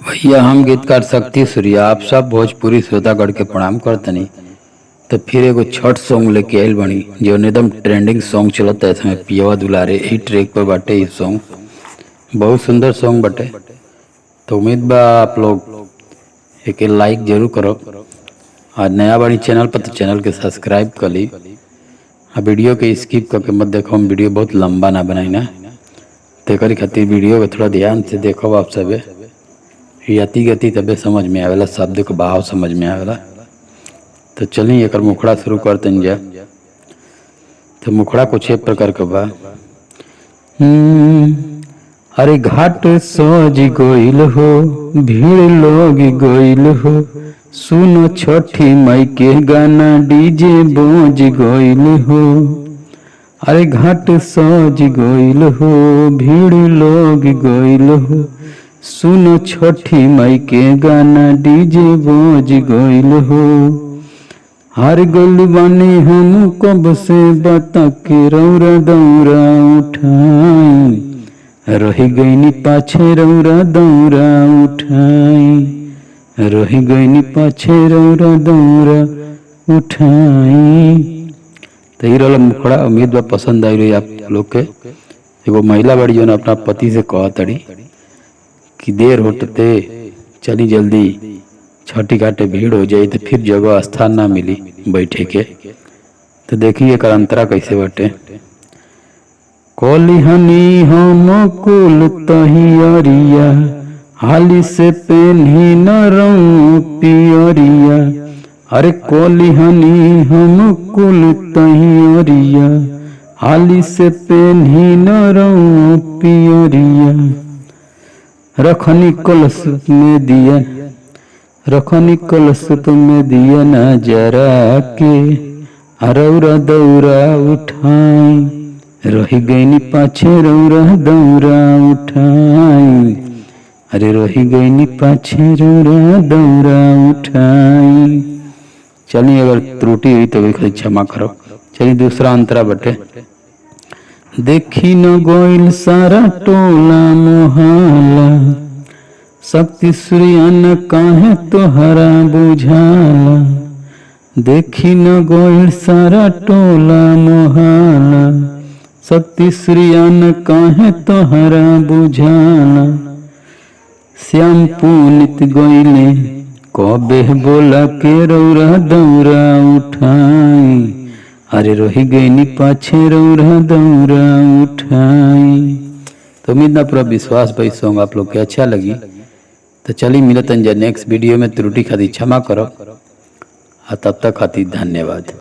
भैया हम गीतकार शक्ति सूर्य आप सब भोजपुरी श्रोतागढ़ के प्रणाम करतनी। तो फिर एगो छठ सॉन्ग लेके आइल बनी जो एकदम ट्रेंडिंग सॉन्ग चलता है इसमें पियवा दुलारे ई ट्रैक पर बाटे। ई सॉन्ग बहुत सुंदर सॉन्ग बाटे, तो उम्मीद बा आप लोग एक लाइक जरूर करो। आज नया बड़ी चैनल पर तो चैनल के सब्सक्राइब कर ली। वीडियो के स्किप करके मत देखो, हम वीडियो बहुत लंबा ना बनाई ना, तो खातिर वीडियो को थोड़ा ध्यान से देखो। आप सब यति गति तबे समझ में आवेला, शब्द के भाव समझ में आवेला। तो चलिए एक मुखड़ा शुरू करते जा। तो मुखड़ा कुछ एक प्रकार का बा। अरे घाट सज गइल हो, भीड़ लोग गइल हो, सुनो छठी माई के गाना डीजे बज गइल हो। अरे घाट सज गइल हो, भीड़ लोग गइल हो, सुनो छठी माई के गाना डीजे बज गइल हो। हार गइल बानी हम कब से बता के रौरा दौरा उठाई, रही गईनी पाछे रौरा दौरा उठाई, रही गईनी पाछे रौरा दौरा उठाई। तो ये रहा मुखड़ा। उम्मीद बा पसंद आई रही आप लोग के। एगो महिला बड़ी जो अपना पति से कहा तड़ी कि देर होते चली जल्दी, छठी घाटे भीड़ हो जाए तो फिर जगह स्थान ना मिली बैठे के। तो देखिए एक अंतरा कैसे बटे। कोलिहनी हम कुल तहियरिया, हाली से पेन्ही न रंग पियरिया। अरे कोलिहनी हम कुल तहियरिया, हाली से पेन्ही न रंग पियरिया। रखनी कलश में दिया, रखनी कलश में दिया ना जरा के, रौरा दौरा उठाई, रही गईनी पाछे रौरा दौरा उठाई। अरे रही गईनी पाछे रौरा दौरा उठाई। चलिए अगर त्रुटि हुई तो भी क्षमा करो। चलिए दूसरा अंतरा बटे। देखी न गोइल सारा टोला मोहल्ला, शक्ति सूर्यन काहे तोहरा बुझाला। देखी न गोइल सारा टोला मोहल्ला, शक्ति सूर्यन काहे तोहरा बुझाला। श्याम पुनित गोइले कबे बोला के रौरा दौरा उठाई, अरे रही गईनी पाछे रौरा दौरा उठाई। तो उम्मीद ना पूरा विश्वास भाई सॉन्ग आप लोग के अच्छा लगी। तो चलिए मिलते हैं नेक्स्ट वीडियो में। त्रुटि खातिर क्षमा करो, तब तक खातिर धन्यवाद।